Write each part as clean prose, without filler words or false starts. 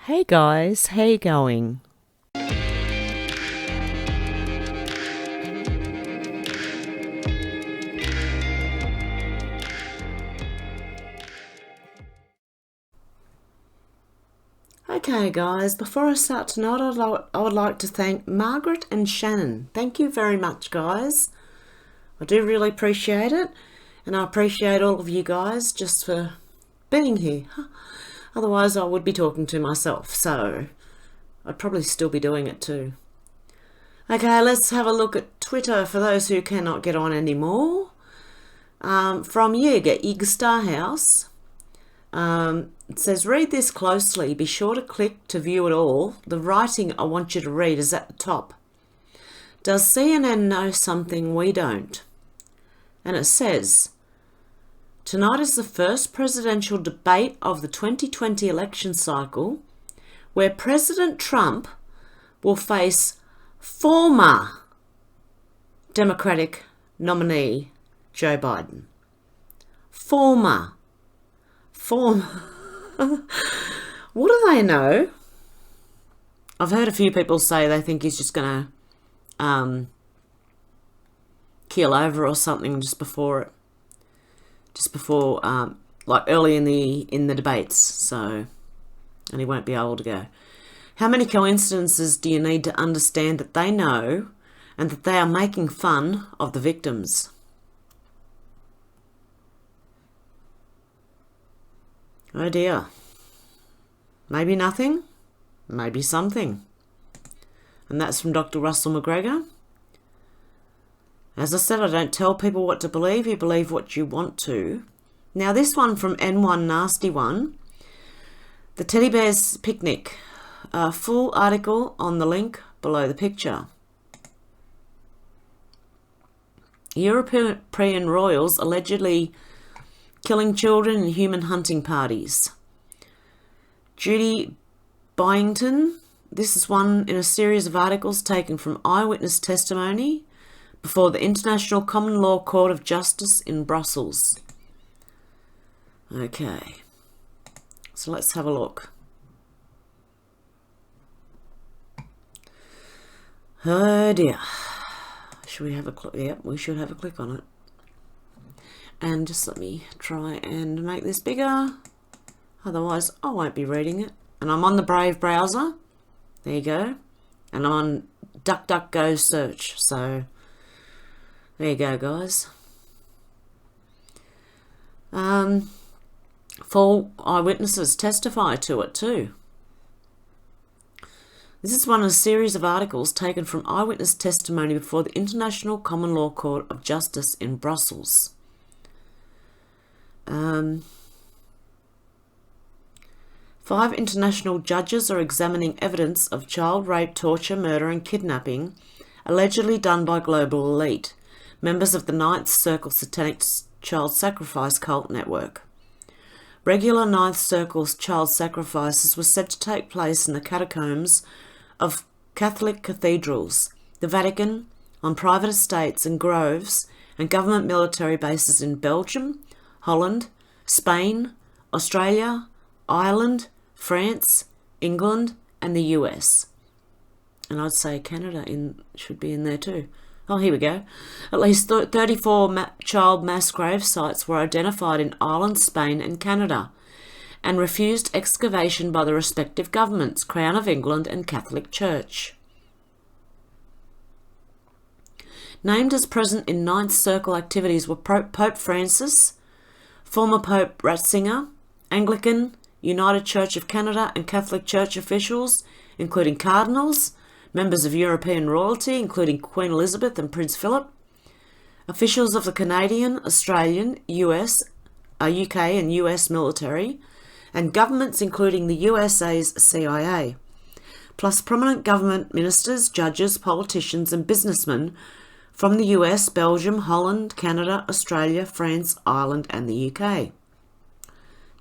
Hey guys, how you going? Okay guys, before I start tonight, I would like to thank Margaret and Shannon. Thank you very much guys. I do really appreciate it, and I appreciate all of you guys just for being here. Otherwise I would be talking to myself, so I'd probably still be doing it too. Okay, let's have a look at Twitter for those who cannot get on anymore. From Yig Starhouse. It says, read this closely. Be sure to click to view it all. The writing I want you to read is at the top. Does CNN know something we don't? And it says, tonight is the first presidential debate of the 2020 election cycle where President Trump will face former Democratic nominee Joe Biden. Former. What do they know? I've heard a few people say they think he's just going to keel over or something just before like early in the debates, so, and he won't be able to go. How many coincidences do you need to understand that they know and that they are making fun of the victims? Oh dear. Maybe nothing, maybe something. And that's from Dr. Russell McGregor. As I said, I don't tell people what to believe. You believe what you want to. Now this one from N1 Nasty One. The Teddy Bears Picnic. A full article on the link below the picture. European royals allegedly killing children in human hunting parties. Judy Byington. This is one in a series of articles taken from eyewitness testimony before the International Common Law Court of Justice in Brussels. Okay, so let's have a look. Oh dear. Should we have a click? Yep, we should have a click on it. And just let me try and make this bigger. Otherwise, I won't be reading it. And I'm on the Brave browser. There you go. And I'm on DuckDuckGo search. So, there you go, guys. Full eyewitnesses testify to it too. This is one of a series of articles taken from eyewitness testimony before the International Common Law Court of Justice in Brussels. 5 international judges are examining evidence of child rape, torture, murder and kidnapping allegedly done by global elite, members of the Ninth Circle Satanic Child Sacrifice Cult Network. Regular Ninth Circle child sacrifices were said to take place in the catacombs of Catholic cathedrals, the Vatican, on private estates and groves, and government military bases in Belgium, Holland, Spain, Australia, Ireland, France, England, and the US. And I'd say Canada should be in there too. Oh, here we go. At least 34 child mass grave sites were identified in Ireland, Spain, and Canada, and refused excavation by the respective governments, Crown of England and Catholic Church. Named as present in Ninth Circle activities were Pope Francis, former Pope Ratzinger, Anglican, United Church of Canada and Catholic Church officials, including cardinals, members of European royalty, including Queen Elizabeth and Prince Philip, officials of the Canadian, Australian, UK and US military, and governments including the USA's CIA, plus prominent government ministers, judges, politicians and businessmen from the US, Belgium, Holland, Canada, Australia, France, Ireland and the UK.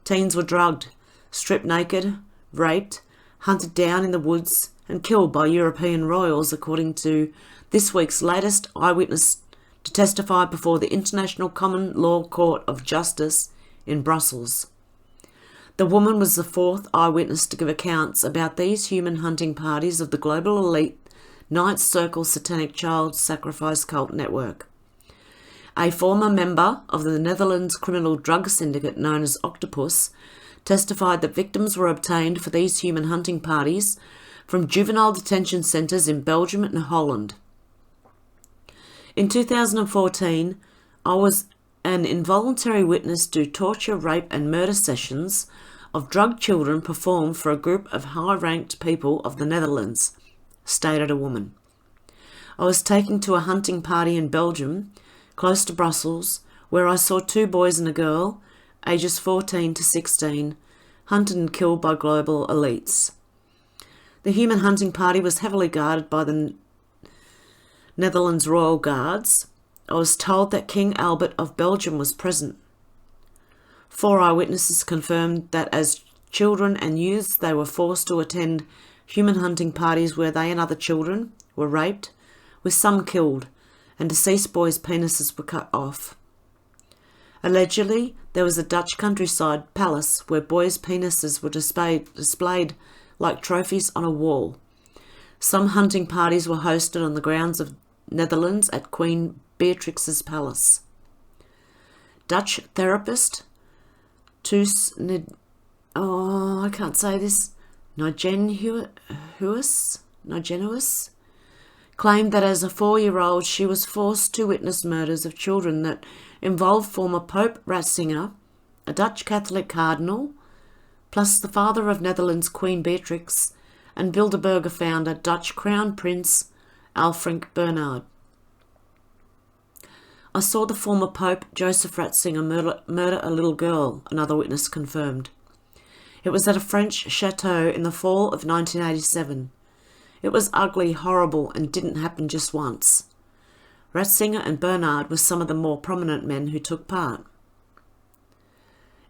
Teens were drugged, stripped naked, raped, hunted down in the woods and killed by European royals, according to this week's latest eyewitness to testify before the International Common Law Court of Justice in Brussels. The woman was the fourth eyewitness to give accounts about these human hunting parties of the global elite Ninth Circle Satanic Child Sacrifice Cult Network. A former member of the Netherlands criminal drug syndicate known as Octopus testified that victims were obtained for these human hunting parties from juvenile detention centres in Belgium and Holland. In 2014, I was an involuntary witness to torture, rape and murder sessions of drug children performed for a group of high-ranked people of the Netherlands, stated a woman. I was taken to a hunting party in Belgium, close to Brussels, where I saw two boys and a girl, ages 14 to 16, hunted and killed by global elites. The human hunting party was heavily guarded by the Netherlands Royal Guards. I was told that King Albert of Belgium was present. 4 eyewitnesses confirmed that as children and youths they were forced to attend human hunting parties where they and other children were raped, with some killed, and deceased boys' penises were cut off. Allegedly, there was a Dutch countryside palace where boys' penises were displayed like trophies on a wall. Some hunting parties were hosted on the grounds of Netherlands at Queen Beatrix's palace. Dutch therapist Nigenius claimed that as a 4-year-old she was forced to witness murders of children that involved former Pope Ratzinger, a Dutch Catholic cardinal, plus the father of Netherlands Queen Beatrix and Bilderberger founder Dutch Crown Prince Alfred Bernhard. I saw the former Pope Joseph Ratzinger murder a little girl, another witness confirmed. It was at a French chateau in the fall of 1987. It was ugly, horrible, and didn't happen just once. Ratzinger and Bernhard were some of the more prominent men who took part.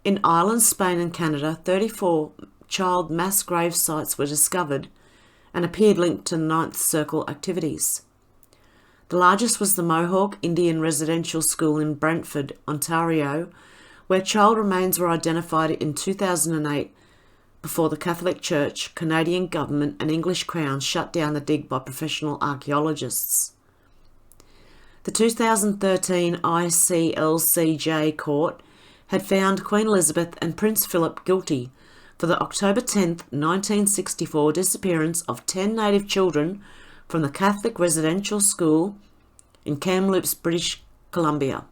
In Ireland, Spain and Canada, 34 child mass grave sites were discovered and appeared linked to Ninth Circle activities. The largest was the Mohawk Indian Residential School in Brantford, Ontario, where child remains were identified in 2008 before the Catholic Church, Canadian government and English Crown shut down the dig by professional archaeologists. The 2013 ICLCJ court had found Queen Elizabeth and Prince Philip guilty for the October 10, 1964 disappearance of 10 native children from the Catholic residential school in Kamloops, British Columbia.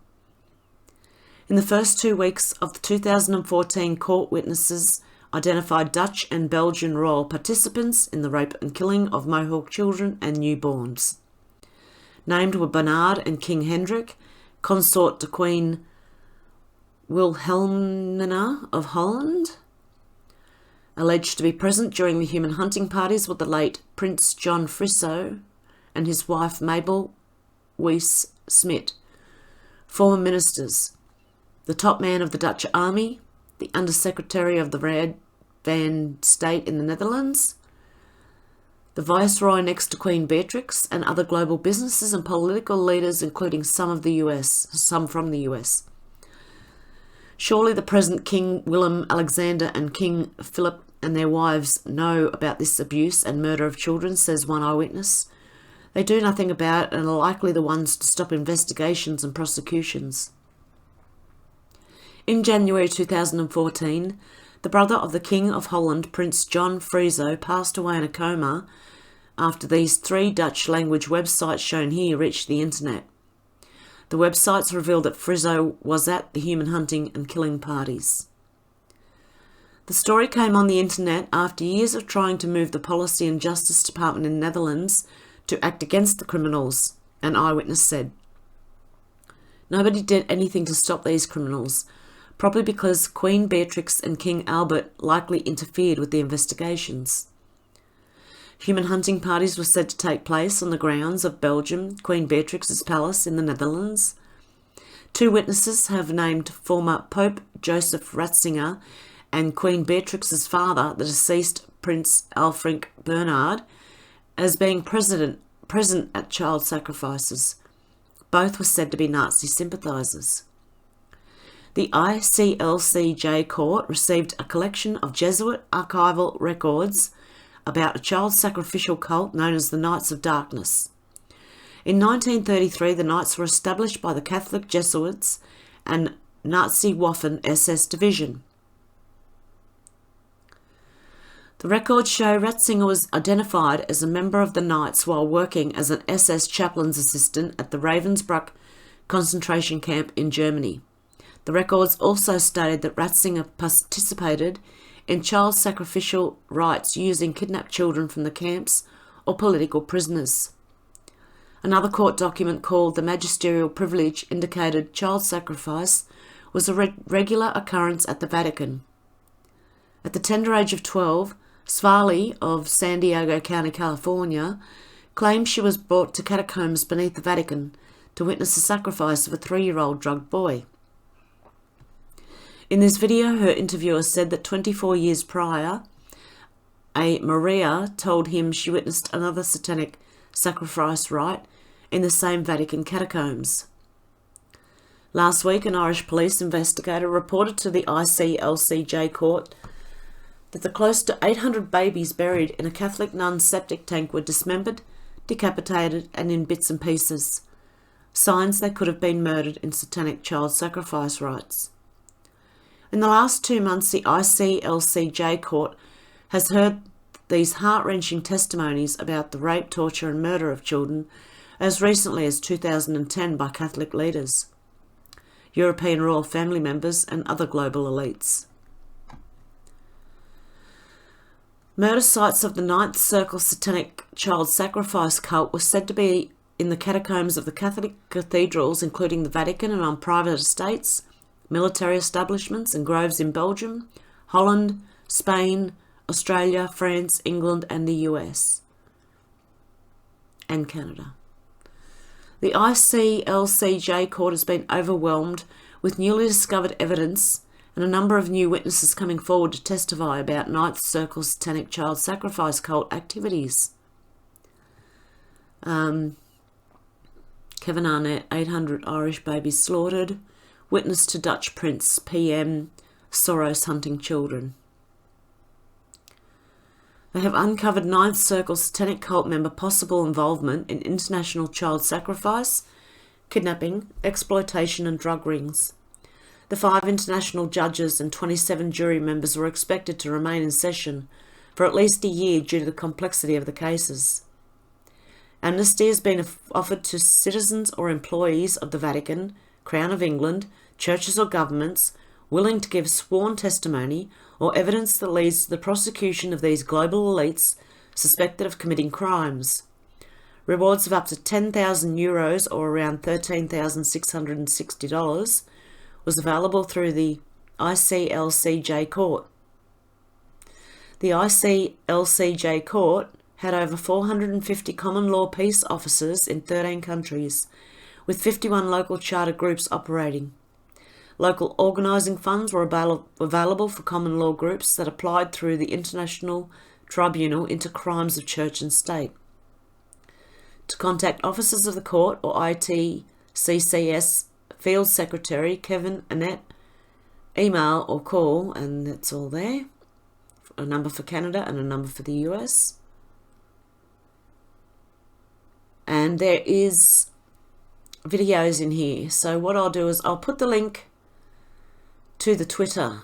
In the first 2 weeks of the 2014 court, witnesses identified Dutch and Belgian royal participants in the rape and killing of Mohawk children and newborns. Named were Bernhard and King Hendrik, consort to Queen Wilhelmina of Holland. Alleged to be present during the human hunting parties were the late Prince John Friso and his wife Mabel Weiss Smit, former ministers, the top man of the Dutch army, the Undersecretary of the Raad van State in the Netherlands, the Viceroy next to Queen Beatrix, and other global businesses and political leaders, including some from the US. Surely the present King Willem Alexander and King Philip and their wives know about this abuse and murder of children, says one eyewitness. They do nothing about it and are likely the ones to stop investigations and prosecutions. In January 2014, the brother of the King of Holland, Prince John Friso, passed away in a coma after these 3 Dutch-language websites shown here reached the internet. The websites revealed that Friso was at the human hunting and killing parties. The story came on the internet after years of trying to move the Policy and Justice Department in the Netherlands to act against the criminals, an eyewitness said. Nobody did anything to stop these criminals, probably because Queen Beatrix and King Albert likely interfered with the investigations. Human hunting parties were said to take place on the grounds of Belgium, Queen Beatrix's palace in the Netherlands. 2 witnesses have named former Pope Joseph Ratzinger and Queen Beatrix's father, the deceased Prince Alfred Bernhard, as being present at child sacrifices. Both were said to be Nazi sympathisers. The ICLCJ court received a collection of Jesuit archival records about a child sacrificial cult known as the Knights of Darkness. In 1933, the Knights were established by the Catholic Jesuits and Nazi Waffen SS division. The records show Ratzinger was identified as a member of the Knights while working as an SS chaplain's assistant at the Ravensbrück concentration camp in Germany. The records also stated that Ratzinger participated in child sacrificial rites using kidnapped children from the camps or political prisoners. Another court document called the Magisterial Privilege indicated child sacrifice was a regular occurrence at the Vatican. At the tender age of 12, Svali of San Diego County, California, claimed she was brought to catacombs beneath the Vatican to witness the sacrifice of a 3-year-old drugged boy. In this video, her interviewer said that 24 years prior, a Maria told him she witnessed another satanic sacrifice rite in the same Vatican catacombs. Last week, an Irish police investigator reported to the ICLCJ court that the close to 800 babies buried in a Catholic nun's septic tank were dismembered, decapitated, and in bits and pieces. Signs they could have been murdered in satanic child sacrifice rites. In the last 2 months, the ICLCJ court has heard these heart-wrenching testimonies about the rape, torture and murder of children as recently as 2010 by Catholic leaders, European royal family members and other global elites. Murder sites of the Ninth Circle satanic child sacrifice cult were said to be in the catacombs of the Catholic cathedrals, including the Vatican, and on private estates, military establishments and groves in Belgium, Holland, Spain, Australia, France, England and the US and Canada. The ICLCJ court has been overwhelmed with newly discovered evidence and a number of new witnesses coming forward to testify about Ninth Circle satanic child sacrifice cult activities. Kevin Arnett, 800 Irish babies slaughtered. Witness to Dutch Prince PM Soros hunting children. They have uncovered Ninth Circle satanic cult member possible involvement in international child sacrifice, kidnapping, exploitation and drug rings. The 5 international judges and 27 jury members were expected to remain in session for at least a year due to the complexity of the cases. Amnesty has been offered to citizens or employees of the Vatican, Crown of England, churches or governments willing to give sworn testimony or evidence that leads to the prosecution of these global elites suspected of committing crimes. Rewards of up to €10,000 or around $13,660 was available through the ICLCJ court. The ICLCJ court had over 450 common law peace officers in 13 countries, with 51 local charter groups operating. Local organising funds were available for common law groups that applied through the International Tribunal into Crimes of Church and State. To contact officers of the court or ITCCS Field Secretary Kevin Annett, email or call, and that's all there. A number for Canada and a number for the US. And there is videos in here. So what I'll do is I'll put the link to the Twitter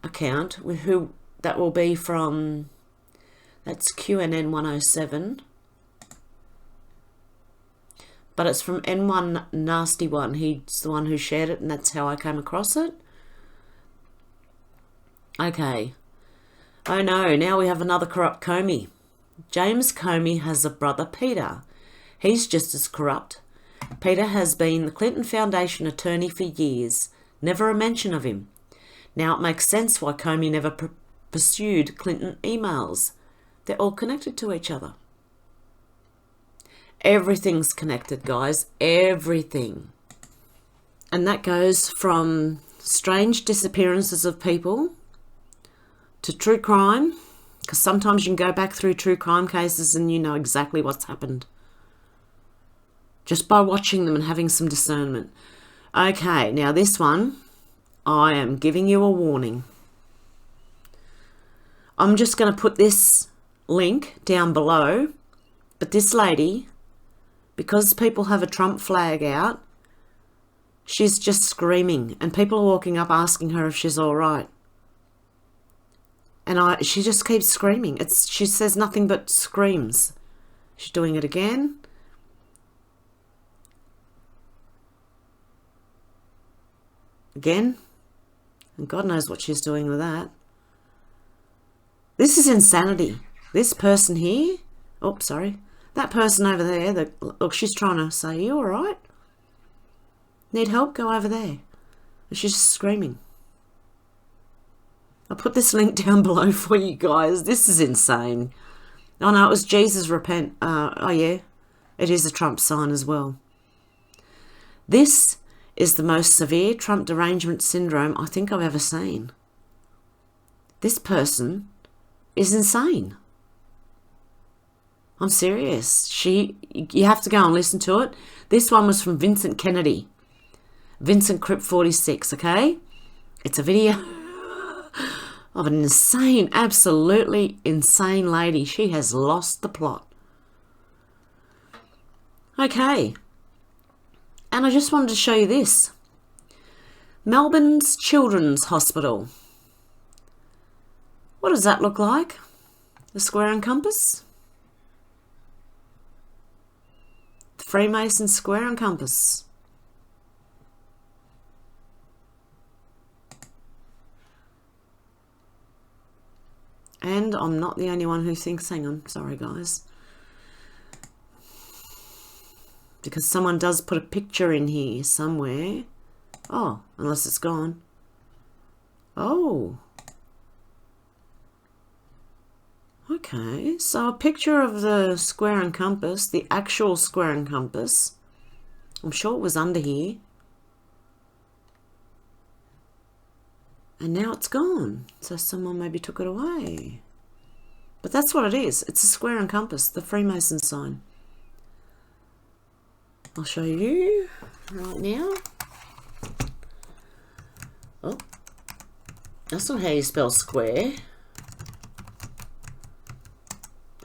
account with who that will be from. That's QNN 107. But it's from N1 Nasty One. He's the one who shared it, and that's how I came across it. Okay. Oh no, now we have another corrupt Comey. James Comey has a brother, Peter. He's just as corrupt. Peter has been the Clinton Foundation attorney for years. Never a mention of him. Now it makes sense why Comey never pursued Clinton emails. They're all connected to each other. Everything's connected, guys. Everything. And that goes from strange disappearances of people to true crime, because sometimes you can go back through true crime cases and you know exactly what's happened just by watching them and having some discernment. Okay, now this one, I am giving you a warning. I'm just going to put this link down below, but this lady, because people have a Trump flag out, she's just screaming, and people are walking up asking her if she's all right. And she just keeps screaming. She says nothing but screams. She's doing it again. Again. And God knows what she's doing with that. This is insanity. This person here, oh, sorry, that person over there, look, she's trying to say, are you all right? Need help? Go over there. And she's just screaming. I'll put this link down below for you guys. This is insane. Oh no, it was Jesus repent. Oh yeah, it is a Trump sign as well. This is the most severe Trump derangement syndrome I think I've ever seen. This person is insane. I'm serious. You have to go and listen to it. This one was from Vincent Kennedy. Vincent Crip 46, okay? It's a video of an insane, absolutely insane lady. She has lost the plot. Okay. And I just wanted to show you this. Melbourne's Children's Hospital. What does that look like? The square and compass? The Freemason square and compass. And I'm not the only one who thinks, hang on, sorry guys. Because someone does put a picture in here somewhere. Oh, unless it's gone. Oh. Okay, so a picture of the square and compass, the actual square and compass. I'm sure it was under here. And now it's gone. So someone maybe took it away. But that's what it is. It's a square and compass, the Freemason sign. I'll show you right now. Oh, that's not how you spell square.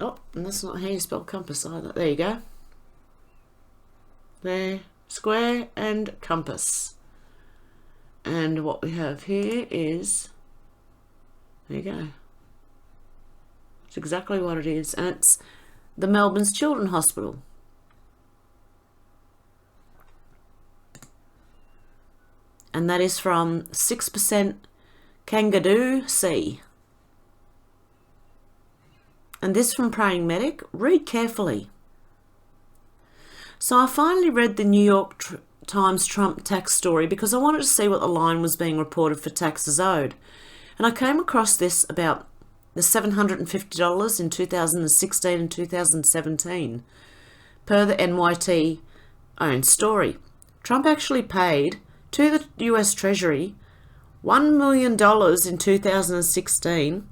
Oh, and that's not how you spell compass either. There you go. There, square and compass. And what we have here is, there you go. It's exactly what it is. And it's the Melbourne's Children's Hospital. And that is from 6% Kangaroo C. And this from Praying Medic. Read carefully. So I finally read the New York Times Trump tax story because I wanted to see what the line was being reported for taxes owed. And I came across this about the $750 in 2016 and 2017 per the NYT own story. Trump actually paid to the US Treasury $1 million in 2016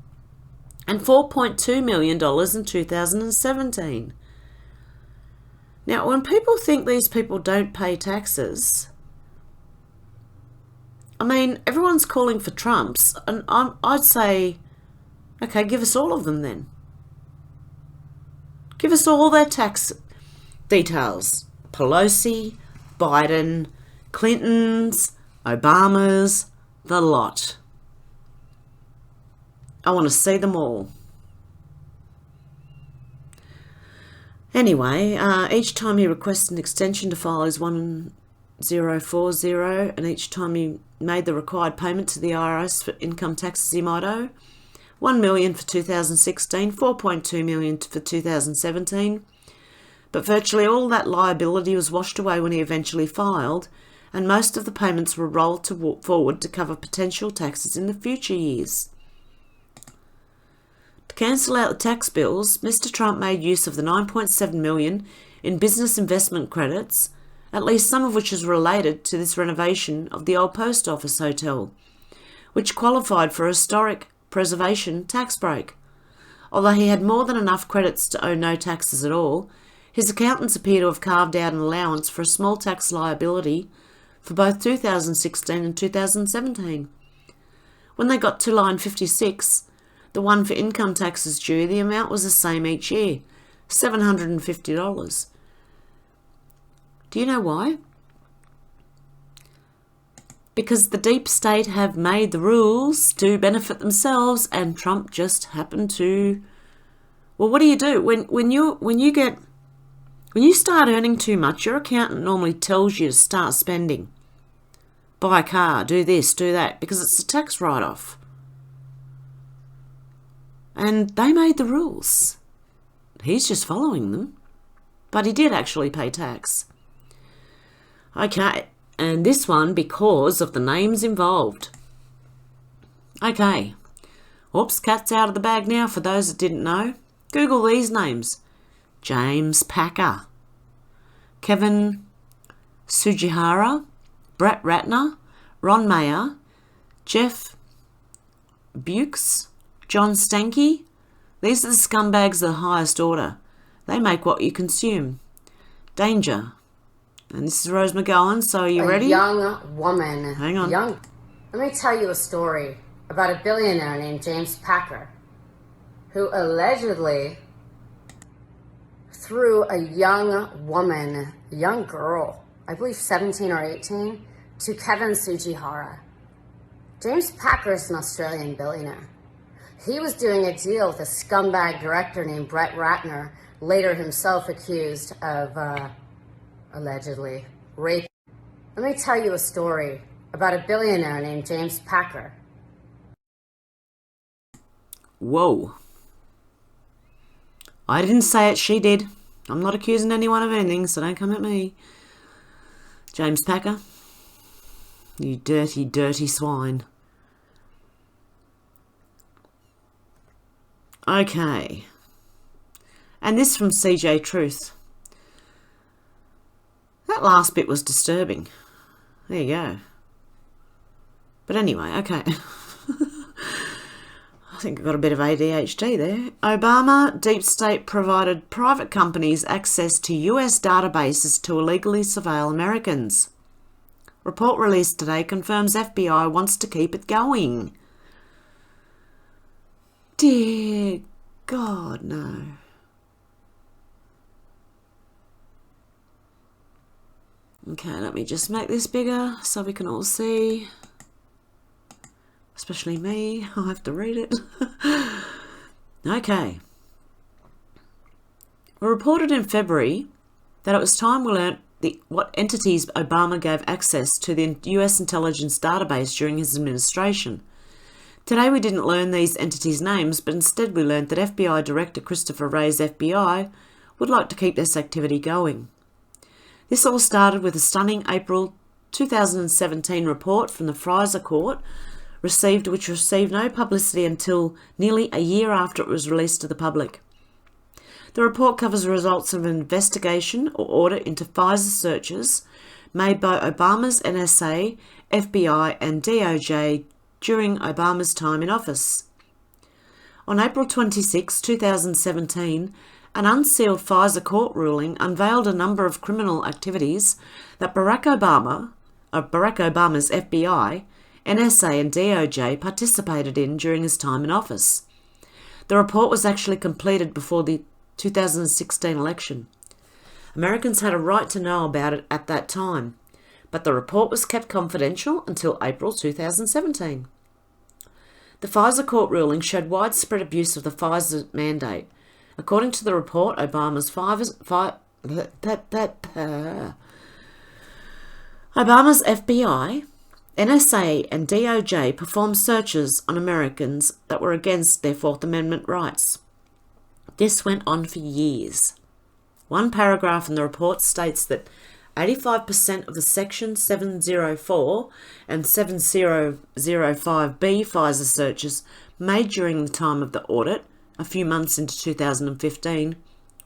and $4.2 million in 2017. Now, when people think these people don't pay taxes, I mean, everyone's calling for Trump's, and I'd say, okay, give us all of them then. Give us all their tax details. Pelosi, Biden, Clinton's, Obama's, the lot. I want to see them all. Anyway, each time he requested an extension to file his 1040, and each time he made the required payment to the IRS for income taxes he might owe, $1 million for 2016, $4.2 million for 2017. But virtually all that liability was washed away when he eventually filed, and most of the payments were rolled forward to cover potential taxes in the future years. To cancel out the tax bills, Mr. Trump made use of the $9.7 million in business investment credits, at least some of which is related to this renovation of the old post office hotel, which qualified for a historic preservation tax break. Although he had more than enough credits to owe no taxes at all, his accountants appear to have carved out an allowance for a small tax liability for both 2016 and 2017. When they got to line 56, the one for income taxes due, the amount was the same each year, $750. Do you know why? Because the deep state have made the rules to benefit themselves, and Trump just happened to... Well, what do? When you start earning too much, your accountant normally tells you to start spending. Buy a car, do this, do that, because it's a tax write-off. And they made the rules. He's just following them. But he did actually pay tax. Okay, and this one because of the names involved. Okay. Oops, cat's out of the bag now for those that didn't know. Google these names. James Packer, Kevin Sugihara, Brett Ratner, Ron Mayer, Jeff Bukes, John Stanky. These are the scumbags of the highest order. They make what you consume. Danger. And this is Rose McGowan, so are you ready? A young woman. Hang on. Let me tell you a story about a billionaire named James Packer, who allegedly threw a young girl, I believe 17 or 18, to Kevin Sugihara. James Packer is an Australian billionaire. He was doing a deal with a scumbag director named Brett Ratner, later himself accused of allegedly rape. Let me tell you a story about a billionaire named James Packer. Whoa. I didn't say it, she did. I'm not accusing anyone of anything, so don't come at me. James Packer, you dirty, dirty swine. Okay. And this from CJ Truth. That last bit was disturbing. There you go. But anyway, okay. I think I got a bit of ADHD there. Obama deep state provided private companies access to US databases to illegally surveil Americans. Report released today confirms FBI wants to keep it going. Dear God, no. Okay, let me just make this bigger so we can all see. Especially me, I'll have to read it. Okay. We reported in February that it was time we learnt what entities Obama gave access to the US intelligence database during his administration. Today we didn't learn these entities' names, but instead we learnt that FBI Director Christopher Wray's FBI would like to keep this activity going. This all started with a stunning April 2017 report from the FISA court, which received no publicity until nearly a year after it was released to the public. The report covers the results of an investigation or audit into FISA searches made by Obama's NSA, FBI and DOJ during Obama's time in office. On April 26, 2017, an unsealed FISA court ruling unveiled a number of criminal activities that Barack Obama's FBI, NSA and DOJ participated in during his time in office. The report was actually completed before the 2016 election. Americans had a right to know about it at that time, but the report was kept confidential until April 2017. The FISA court ruling showed widespread abuse of the FISA mandate. According to the report, Obama's FBI, NSA and DOJ performed searches on Americans that were against their Fourth Amendment rights. This went on for years. One paragraph in the report states that 85% of the Section 704 and 7005B FISA searches made during the time of the audit, a few months into 2015,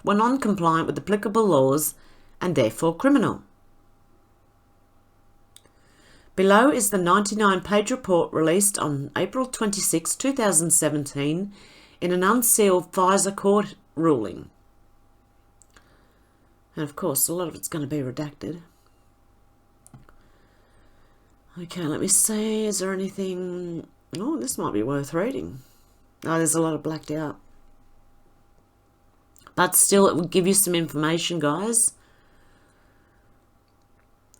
were non-compliant with applicable laws and therefore criminal. Below is the 99-page report released on April 26, 2017 in an unsealed FISA court ruling. And of course, a lot of it's going to be redacted. Okay, let me see. Is there anything... Oh, this might be worth reading. Oh, there's a lot of blacked out. But still, it will give you some information, guys.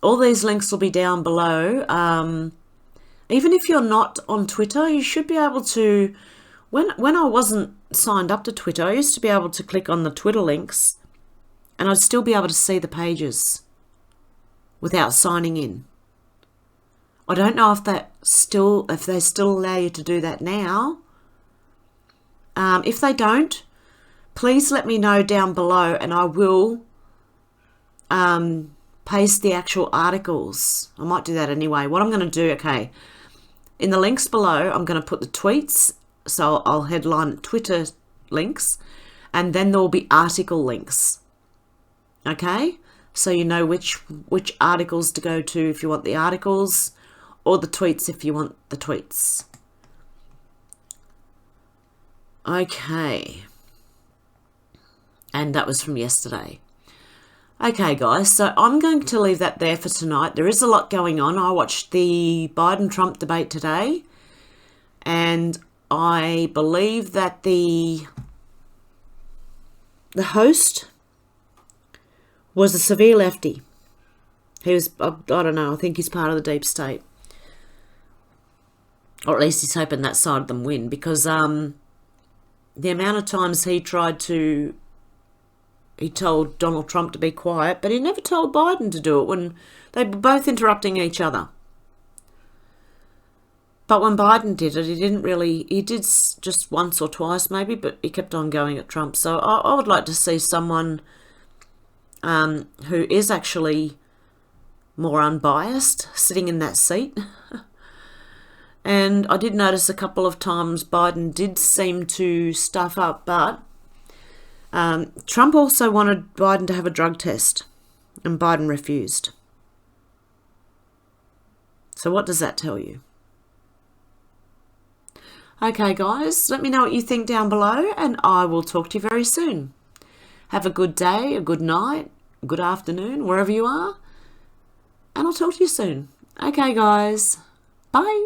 All these links will be down below. Even if you're not on Twitter, you should be able to... When I wasn't signed up to Twitter, I used to be able to click on the Twitter links and I'd still be able to see the pages without signing in. I don't know if they still allow you to do that now. If they don't, please let me know down below and I will paste the actual articles. I might do that anyway. What I'm going to do, okay, in the links below, I'm going to put the tweets. So I'll headline Twitter links and then there will be article links. Okay, so you know which articles to go to if you want the articles, or the tweets if you want the tweets. Okay, and that was from yesterday. Okay, guys, so I'm going to leave that there for tonight. There is a lot going on. I watched the Biden-Trump debate today, and I believe that the host was a severe lefty. He was, I don't know, I think he's part of the deep state. Or at least he's hoping that side of them win, because the amount of times he told Donald Trump to be quiet, but he never told Biden to do it when they were both interrupting each other. But when Biden did it, he did just once or twice maybe, but he kept on going at Trump. So I would like to see someone who is actually more unbiased sitting in that seat. And I did notice a couple of times Biden did seem to stuff up, but Trump also wanted Biden to have a drug test, and Biden refused. So what does that tell you? Okay, guys, let me know what you think down below, and I will talk to you very soon. Have a good day, a good night, a good afternoon, wherever you are, and I'll talk to you soon. Okay, guys, bye.